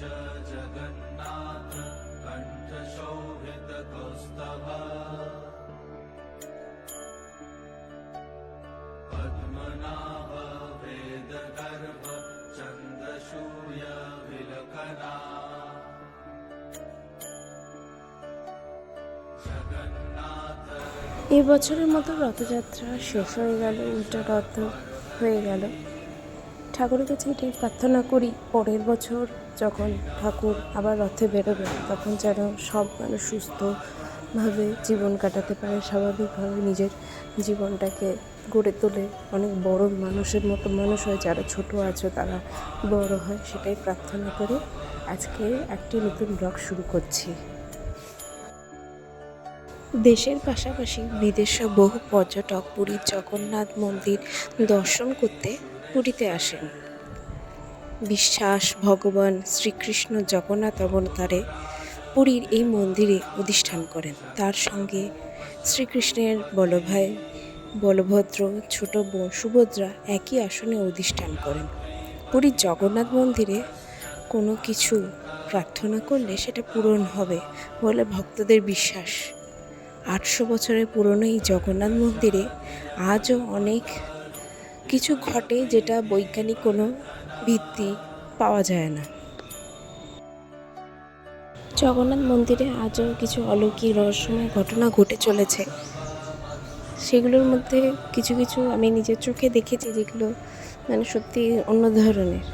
जगन्नाथ कण्ठशोभितकौस्तभ पद्मनाभ वेदगर्भ चन्द्रसूर्य विलखना जगन्नाथ। এই বছরের মতো রথযাত্রা শেষ হয়ে গেল, উল্টা রথ হয়ে গেল। ঠাকুরের কাছে এটাই প্রার্থনা করি, পরের বছর যখন ঠাকুর আবার রথে বেরোবে তখন যেন সব মানুষ সুস্থভাবে জীবন কাটাতে পারে, স্বাভাবিকভাবে নিজের জীবনটাকে গড়ে তোলে, অনেক বড় মানুষের মতো মানুষ হয়, যারা ছোট আছে তারা বড় হয়, সেটাই প্রার্থনা করে আজকে একটি নতুন ব্লগ শুরু করছি। দেশের পাশাপাশি বিদেশের বহু পর্যটক পুরীর জগন্নাথ মন্দির দর্শন করতে পুরীতে আসেন। বিশ্বাস ভগবান শ্রীকৃষ্ণ জগন্নাথ অবতারে পুরীর এই মন্দিরে অধিষ্ঠান করেন। তার সঙ্গে শ্রীকৃষ্ণের বলভাই বলভদ্র ছোট বোন সুভদ্রা একই আসনে অধিষ্ঠান করেন। পুরীর জগন্নাথ মন্দিরে কোনো কিছু প্রার্থনা করলে সেটা পূরণ হবে বলে ভক্তদের বিশ্বাস। 800 বছরের পুরনো এই জগন্নাথ মন্দিরে আজও অনেক কিছু ঘটে যেটা বৈজ্ঞানিক কোনো ভিত্তি পাওয়া যায় না। জগন্নাথ মন্দিরে আজও কিছু অলৌকিক রহস্যময় ঘটনা ঘটে চলেছে। সেগুলোর মধ্যে কিছু কিছু আমি নিজের চোখে দেখেছি, যেগুলো মানে সত্যি অন্য ধরনের।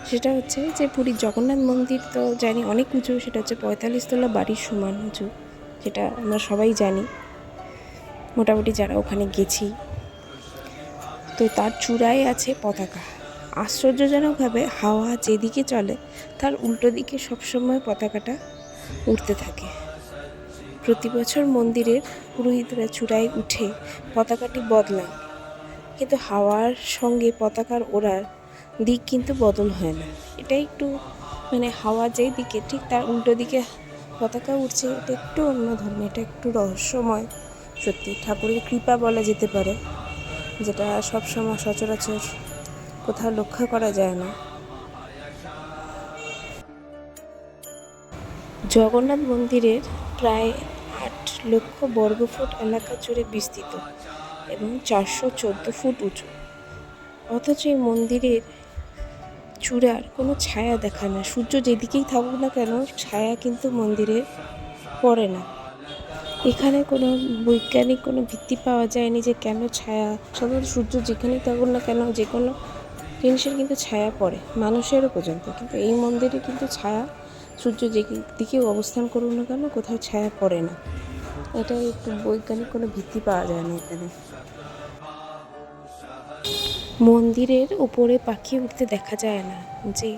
সেটা হচ্ছে যে পুরীর জগন্নাথ মন্দির তো জানি অনেক উঁচু, সেটা হচ্ছে 45 তলা বাড়ির সমান উঁচু, যেটা আমরা সবাই জানি মোটামুটি যারা ওখানে গেছি। তো তার চূড়ায় আছে পতাকা। আশ্চর্যজনকভাবে হাওয়া যেদিকে চলে তার উল্টো দিকে সবসময় পতাকাটা উড়তে থাকে। প্রতি বছর মন্দিরের পুরোহিতরা চূড়ায় উঠে পতাকাটি বদলান, কিন্তু হাওয়ার সঙ্গে পতাকার ওড়ার দিক কিন্তু বদল হয় না। এটা একটু মানে হাওয়া যেই দিকে ঠিক তার উল্টো দিকে পতাকা উঠছে, এটা একটু অন্য ধরনের, এটা একটু রহস্যময়। সত্যি ঠাকুরের কৃপা বলা যেতে পারে, যেটা সবসময় সচরাচর কোথাও লক্ষ্য করা যায় না। জগন্নাথ মন্দিরের প্রায় 8 লক্ষ বর্গফুট এলাকা জুড়ে বিস্তৃত এবং 414 ফুট উঁচু। অথচ এই মন্দিরের চূড়ার কোনো ছায়া দেখা না। সূর্য যেদিকেই থাকুক না কেন ছায়া কিন্তু মন্দিরে পড়ে না। এখানে কোনো বৈজ্ঞানিক কোনো ভিত্তি পাওয়া যায়নি যে কেন ছায়া, সাধারণত সূর্য যেখানেই থাকুক না কেন যে কোনো জিনিসের কিন্তু ছায়া পড়ে, মানুষেরও পর্যন্ত। কিন্তু এই মন্দিরে কিন্তু ছায়া, সূর্য যেদিকেও অবস্থান করুক না কেন কোথাও ছায়া পড়ে না। এটা একটু বৈজ্ঞানিক কোনো ভিত্তি পাওয়া যায় না এখানে। মন্দিরের উপরে পাখি উঠতে দেখা যায় না। যে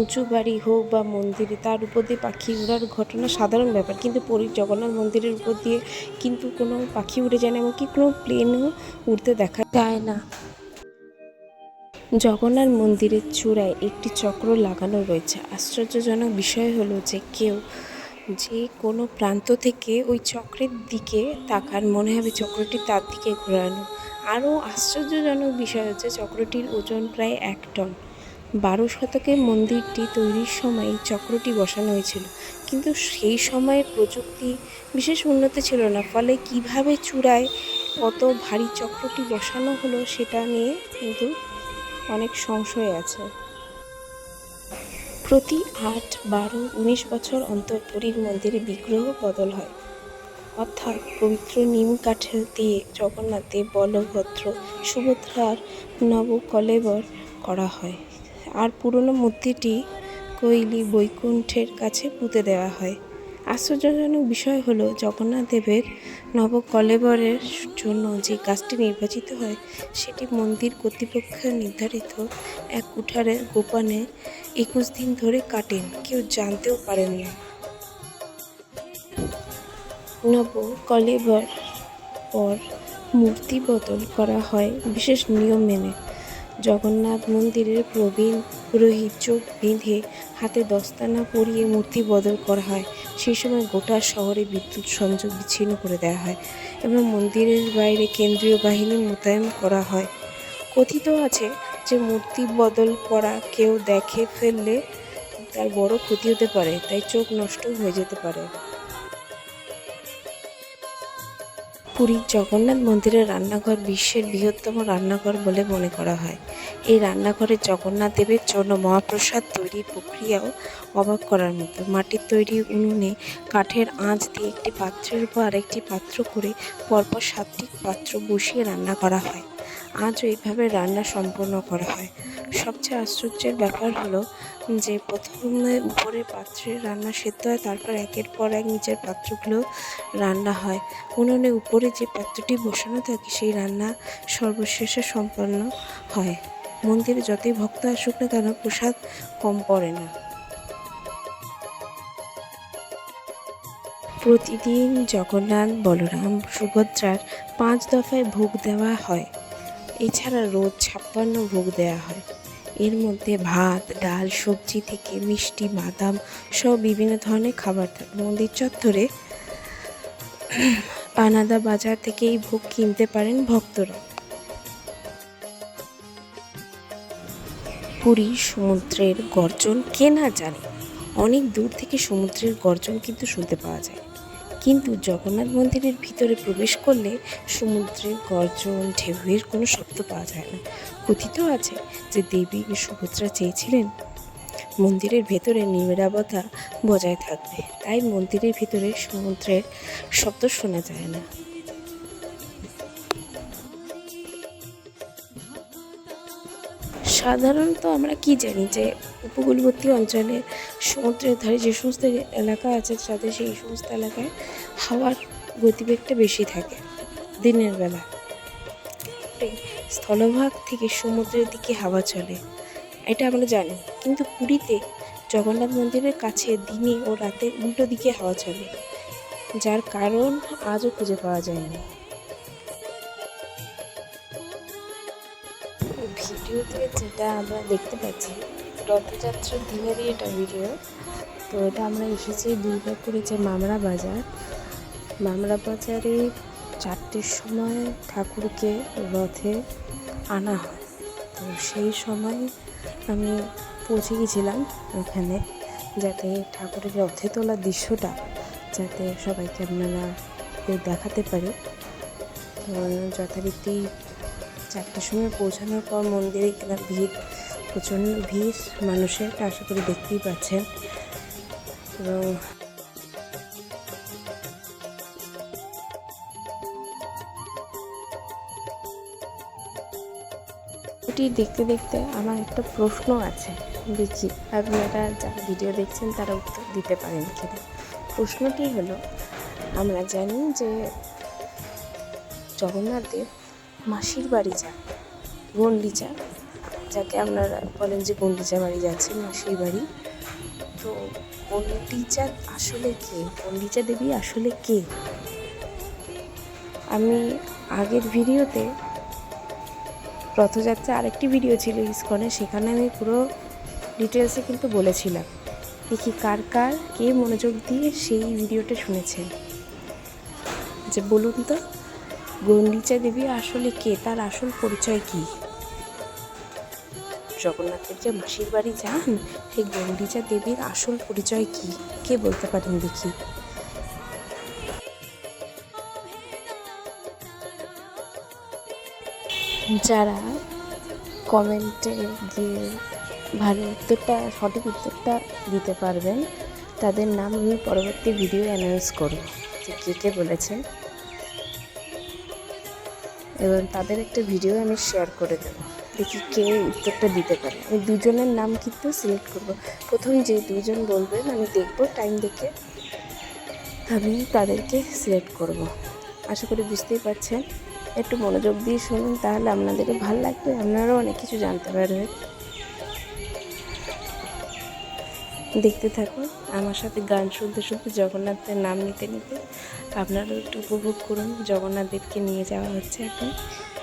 উঁচু বাড়ি হোক বা মন্দিরে তার উপর দিয়ে পাখি উড়ার ঘটনা সাধারণ ব্যাপার, কিন্তু পুরীর জগন্নাথ মন্দিরের উপর দিয়ে কিন্তু কোনো পাখি উড়ে যায় না, এমনকি কোনো প্লেনও উড়তে দেখা যায় না। জগন্নাথ মন্দিরের চূড়ায় একটি চক্র লাগানো রয়েছে। আশ্চর্যজনক বিষয় হলো যে কেউ যে কোনো প্রান্ত থেকে ওই চক্রের দিকে তাকান, মনে হবে চক্রটি তার দিকে ঘোরানো। আরও আশ্চর্যজনক বিষয় হচ্ছে চক্রটির ওজন প্রায় 1 টন। 12 শতকে মন্দিরটি তৈরির সময় এই চক্রটি বসানো হয়েছিল, কিন্তু সেই সময়ের প্রযুক্তি বিশেষ উন্নত ছিল না, ফলে কিভাবে চূড়ায় অত ভারী চক্রটি বসানো হলো সেটা নিয়ে কিন্তু অনেক সংশয় আছে। প্রতি 8, 12, 19 বছর অন্তর পুরীর মন্দিরে বিগ্রহ বদল হয়, অর্থাৎ পবিত্র নিম কাঠ দিয়ে জগন্নাথদেব, বলভদ্র, সুভদ্রার নবকলেবর করা হয়, আর পুরনো মূর্তিটি কৈলি বৈকুণ্ঠের কাছে পুঁতে দেওয়া হয়। আশ্চর্যজনক বিষয় হলো জগন্নাথ দেবের নবকলেবরের জন্য যে গাছটি নির্বাচিত হয় সেটি মন্দির কর্তৃপক্ষ নির্ধারিত এক কুঠারে গোপনে 21 দিন ধরে কাটেন, কেউ জানতেও পারেন না। নবকলেবর পর মূর্তি বদল করা হয় বিশেষ নিয়ম মেনে। জগন্নাথ মন্দিরের প্রবীণ পুরোহিত চোখ বেঁধে হাতে দস্তানা পরিয়ে মূর্তি বদল করা হয়। সেই সময় গোটা শহরে বিদ্যুৎ সংযোগ বিচ্ছিন্ন করে দেওয়া হয় এবং মন্দিরের বাইরে কেন্দ্রীয় বাহিনী মোতায়েন করা হয়। কথিত আছে যে মূর্তি বদল করা কেউ দেখে ফেললে তার বড় ক্ষতি হতে পারে, তাই চোখ নষ্ট হয়ে যেতে পারে। পুরীর জগন্নাথ মন্দিরের রান্নাঘর বিশ্বের বৃহত্তম রান্নাঘর বলে মনে করা হয়। এই রান্নাঘরে জগন্নাথ দেবের জন্য মহাপ্রসাদ তৈরির প্রক্রিয়াও অবাক করার মতো। মাটির তৈরি উনুনে কাঠের আঁচ দিয়ে একটি পাত্রের উপর আরেকটি পাত্র করে পরপর 7টি পাত্র বসিয়ে রান্না করা হয়। আজও এইভাবে রান্না সম্পন্ন করা হয়। সবচেয়ে আশ্চর্যের ব্যাপার হলো যে প্রথমে উপরের পাত্রে রান্না সেদ্ধ হয়, তারপর একের পর এক নিচের পাত্রগুলো রান্না হয়। উনুনে উপরে যে পাত্রটি বসানো থাকে সেই রান্না সর্বশেষে সম্পন্ন হয়। মন্দিরে যতই ভক্ত আসুক না কেন প্রসাদ কম পড়ে না। প্রতিদিন জগন্নাথ, বলরাম, সুভদ্রার 5 দফায় ভোগ দেওয়া হয়। এছাড়া রোজ 56 ভোগ দেওয়া হয়। এর মধ্যে ভাত, ডাল, সবজি থেকে মিষ্টি, বাদাম সহ বিভিন্ন ধরনের খাবার থাকে। মন্দির চত্বরে পানাদা বাজার থেকে এই ভোগ কিনতে পারেন ভক্তরা। পুরীর সমুদ্রের গর্জন কে না জানে। অনেক দূর থেকে সমুদ্রের গর্জন কিন্তু শুনতে পাওয়া যায়, কিন্তু জগন্নাথ মন্দিরের ভিতরে প্রবেশ করলে সমুদ্রের গর্জন, ঢেউয়ের কোনো শব্দ পাওয়া যায় না। কথিত আছে যে দেবী সুভদ্রা চেয়েছিলেন মন্দিরের ভেতরে নিরাপত্তা বজায় থাকবে, তাই মন্দিরের ভিতরে সমুদ্রের শব্দ শোনা যায় না। সাধারণত আমরা কি জানি যে উপকূলবর্তী অঞ্চলে সমুদ্রের ধারে যে সমস্ত এলাকা আছে তাদের সেই সমস্ত এলাকায় হাওয়ার গতিবেগটা বেশি থাকে দিনের বেলা। স্থলভাগ থেকে সমুদ্রের দিকে হাওয়া চলে, এটা আমরা জানি। কিন্তু পুরীতে জগন্নাথ মন্দিরের কাছে দিনে ও রাতে উল্টো দিকে হাওয়া চলে, যার কারণ আজও খুঁজে পাওয়া যায়নি। ভিডিওতে যেটা আমরা দেখতে পাচ্ছি রথযাত্রার দিনেরই এটা ভিডিও। তো এটা আমরা এসেছি দুর্গাপুরে যে মামরা বাজার। মামরা বাজারে 4টের সময় ঠাকুরকে রথে আনা হয়। তো সেই সময় আমি পৌঁছে গেছিলাম ওখানে, যাতে ঠাকুরের রথে তোলার দৃশ্যটা যাতে সবাইকে আপনারা দেখাতে পারি। তো যথারীতি 4টের সময় পৌঁছানোর পর মন্দিরে গেলাম। প্রচণ্ড ভিড় মানুষের, আশা করি দেখতেই পাচ্ছেন। এবং এটি দেখতে দেখতে আমার একটা প্রশ্ন আছে, দেখি আপনারা যারা ভিডিও দেখছেন তারা উত্তর দিতে পারেন কিনা। প্রশ্নটি হলো, আমরা জানি যে জগন্নাথ দেব মাসির বাড়ি যান, গন্ডিচা, যাকে আপনারা বলেন যে গন্ডিচা বাড়ি যাচ্ছে, মাসির বাড়ি। তো গন্ডিচা আসলে কে? গন্ডিচা দেবী আসলে কে? আমি আগের ভিডিওতে রথযাত্রা আরেকটি ভিডিও ছিল ইসকনে, সেখানে আমি পুরো ডিটেলসে কিন্তু বলেছিলাম। দেখি কার কে মনোযোগ দিয়ে সেই ভিডিওটা শুনেছেন, যে বলুন তো গন্ডিচা দেবী আসলে কে, তার আসল পরিচয় কি? জগন্নাথের যে মাসির বাড়ি যান সেই গন্ডিচা দেবীর আসল পরিচয় কি, কে বলতে পারেন দেখি? যারা কমেন্টে গিয়ে ভালো উত্তরটা, সঠিক উত্তরটা দিতে পারবেন তাদের নাম আমি পরবর্তী ভিডিও অ্যানাউন্স করব যে কে কে বলেছে, এবং তাদের একটা ভিডিও আমি শেয়ার করে দেবো। দেখি কে উত্তরটা দিতে পারে। আমি দুজনের নাম কিন্তু সিলেক্ট করব। প্রথম যে দুজন বলবেন আমি দেখব, টাইম দেখে আমি তাদেরকে সিলেক্ট করব। আশা করি বুঝতেই পারছেন। একটু মনোযোগ দিয়ে শুনুন, তাহলে আপনাদেরও ভালো লাগবে, আপনারাও অনেক কিছু জানতে পারবেন। দেখতে থাকুন আমার সাথে গান শুনতে শুনতে, জগন্নাথের নাম নিতে নিতে। আপনারাও একটু উপভোগ করুন। জগন্নাথ দেবকে নিয়ে যাওয়া হচ্ছে, এখন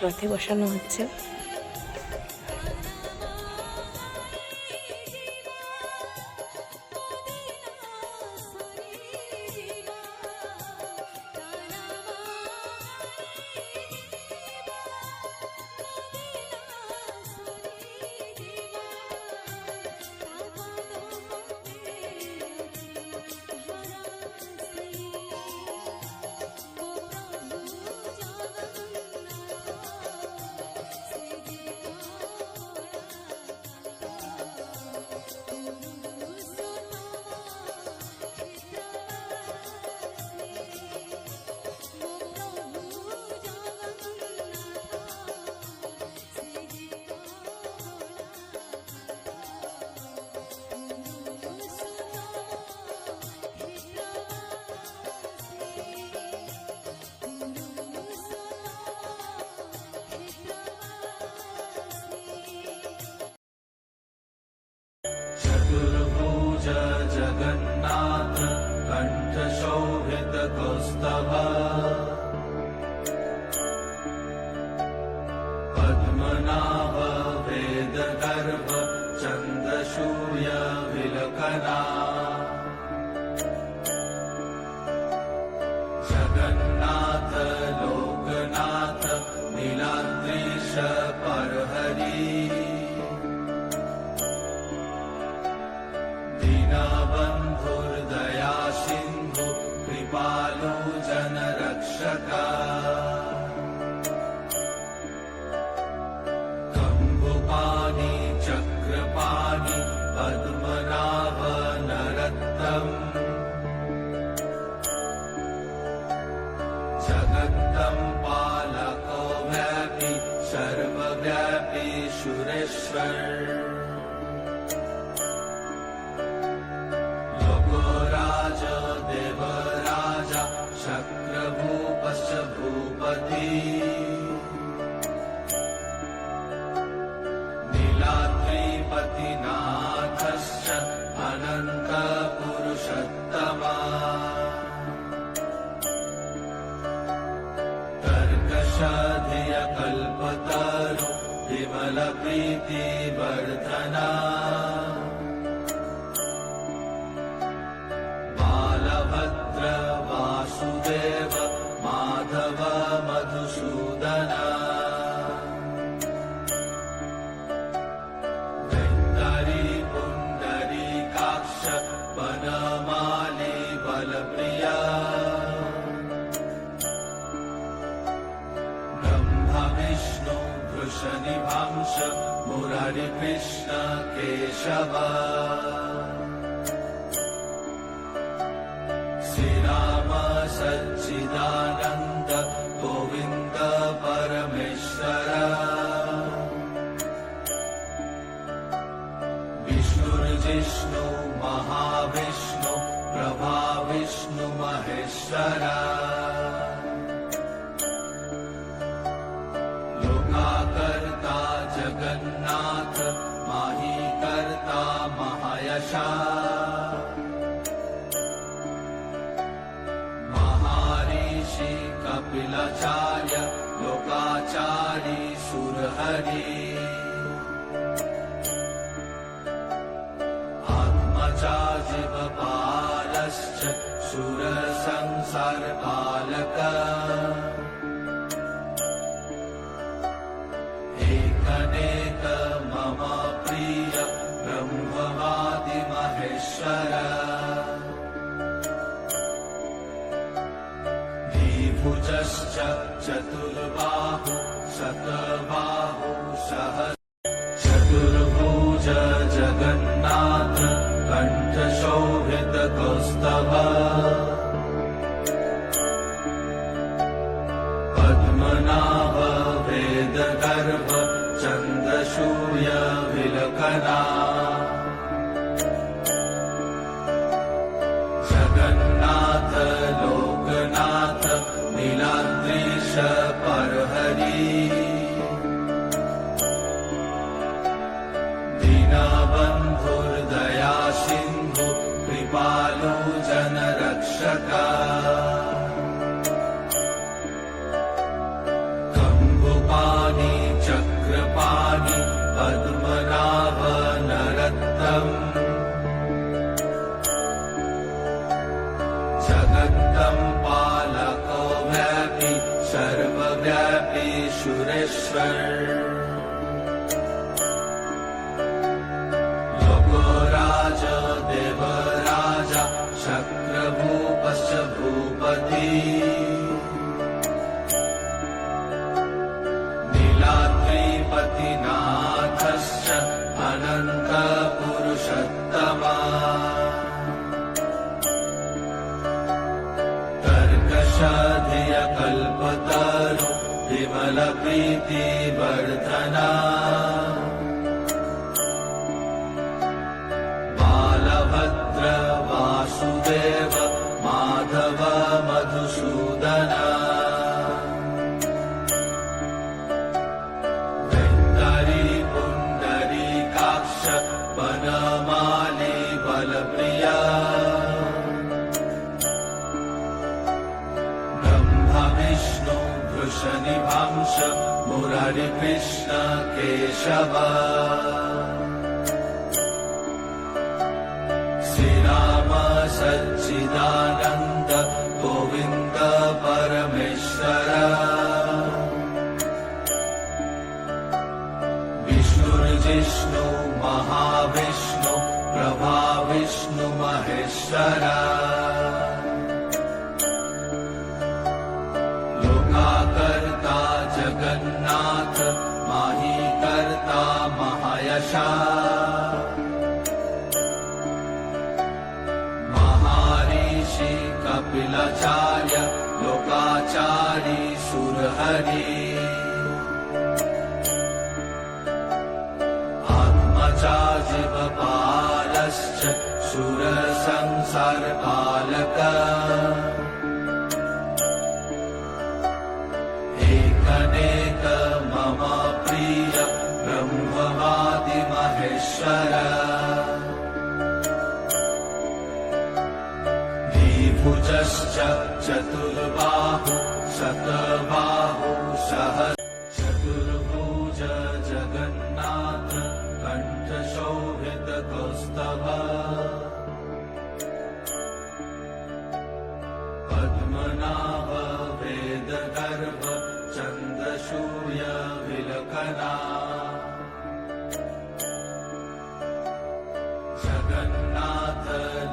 রথে বসানো হচ্ছে। चतुर्भुज जगन्नाथ कण्ठशोभितकौस्तभ पद्मनाभ वेदगर्भ चन्द्रशूय विलकना जगन्नाथ लोकनाथ नीलाद्रीश परहरि दीनबन्धुर्दया सिन्धु कृपालु जनरक्षका कम्बुपाणि चक्रपाणि पद्मनाभ नरत्तम् जगत्तं पालको व्यापी सर्वव्यापी सुरेश्वर लोकोराज देवराजा शक्रभूपश्च भूपति नीलाद्रिपतिनाथश्च अनन्तपुरुषोत्तमा कर्कषधिय कल्पतरु विमलप्रीतिवर्धना बालभद्र वासुदेव माधव मधुसूदना वैत्तरी पुण्डरीकाक्ष वनमाली बलप्रिया विष्णु वृषनिभांश मुरारिकृष्ण केशव श्रीराम सच्चिदानन्द गोविन्द परमेश्वर विष्णुर्जिष्णु महाविष्णु प्रभाविष्णु महेश्वर कर्ता जगन्नाथ माही कर्ता महायशा महर्षि कपिलाचार्य लोकाचारी सुरहरि आत्मजा जीवपालश्च सुरसंसारपालक अनेक मम प्रिय ब्रह्मवादि महेश्वर द्विभुजश्च चतुर्बाहु शतबाहु चतुर्भुज जगन्नाथ कण्ठशोभितकौस्तभ पद्मनाभ वेदगर्भ चन्द्रशूय विलकना जगन्नाथ लोकनाथ नीलाद्रीश परहरि दीनबन्धुर्दया सिन्धु कृपालु जनरक्षका कम्बुपाणि चक्रपाणि पद्मनाभ नरत्तम् जगत्तं पालको व्यापी सर्वव्यापी सुरेश्वर लोकोराज देवराजा शक्रभूपश्च भूपति नीलाद्रिपतिनाथश्च अनन्तपुरुषोत्तमा कर्कषधिय कल्पतरु विमलप्रीतिवर्धना बालभद्र वासुदेव माधव मधुसूदना वैत्तरी पुण्डरीकाक्ष वनमाली बलप्रिया वृषनिभांश मुरारिकृष्ण केशव श्रीराम सच्चिदानन्द गोविन्द परमेश्वर विष्णुर्जिष्णु महाविष्णु प्रभा विष्णु महेश्वर लोकाकर्ता जगन्नाथ माही कर्ता महायशा महर्षि कपिलाचार्य लोकाचारी सुरहरि आत्मजा जीवपालश्च सुरसंसारपालक एकनेक मम प्रिय ब्रह्मवादि महेश्वर द्विभुजश्च चतुर्बाहु शतबाहु चतुर्भुज जगन्नाथ कंठशोभित कौस्तभ पद्मनाभ वेदगर्भ चन्द्रसूर्य विलकना जगन्नाथ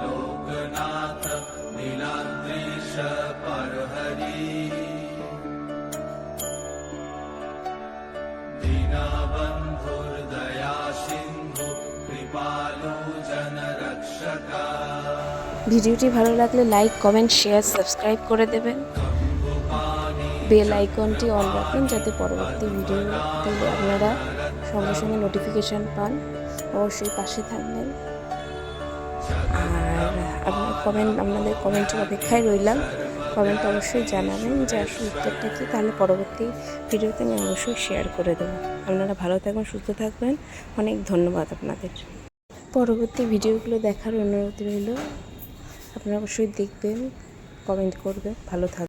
लोकनाथ नीलाद्रीश परहरि दीनबन्धुर्दया सिन्धु कृपालु जनरक्षक। ভিডিওটি ভালো লাগলে লাইক কমেন্ট শেয়ার সাবস্ক্রাইব করে দেবেন, বেল আইকনটি অন রাখবেন যাতে পরবর্তী ভিডিওতে আপনারা সঙ্গে সঙ্গে নোটিফিকেশান পান। অবশ্যই পাশে থাকবেন আর আপনাদের কমেন্টের অপেক্ষায় রইলাম। কমেন্ট অবশ্যই জানাবেন যে আসলে উত্তরটা কী, তাহলে পরবর্তী ভিডিওতে আমি অবশ্যই শেয়ার করে দেবো। আপনারা ভালো থাকবেন, সুস্থ থাকবেন, অনেক ধন্যবাদ আপনাদের। পরবর্তী ভিডিওগুলো দেখার অনুরোধ রইল, আপনারা অবশ্যই দেখবেন, কমেন্ট করবেন, ভালো থাকবেন।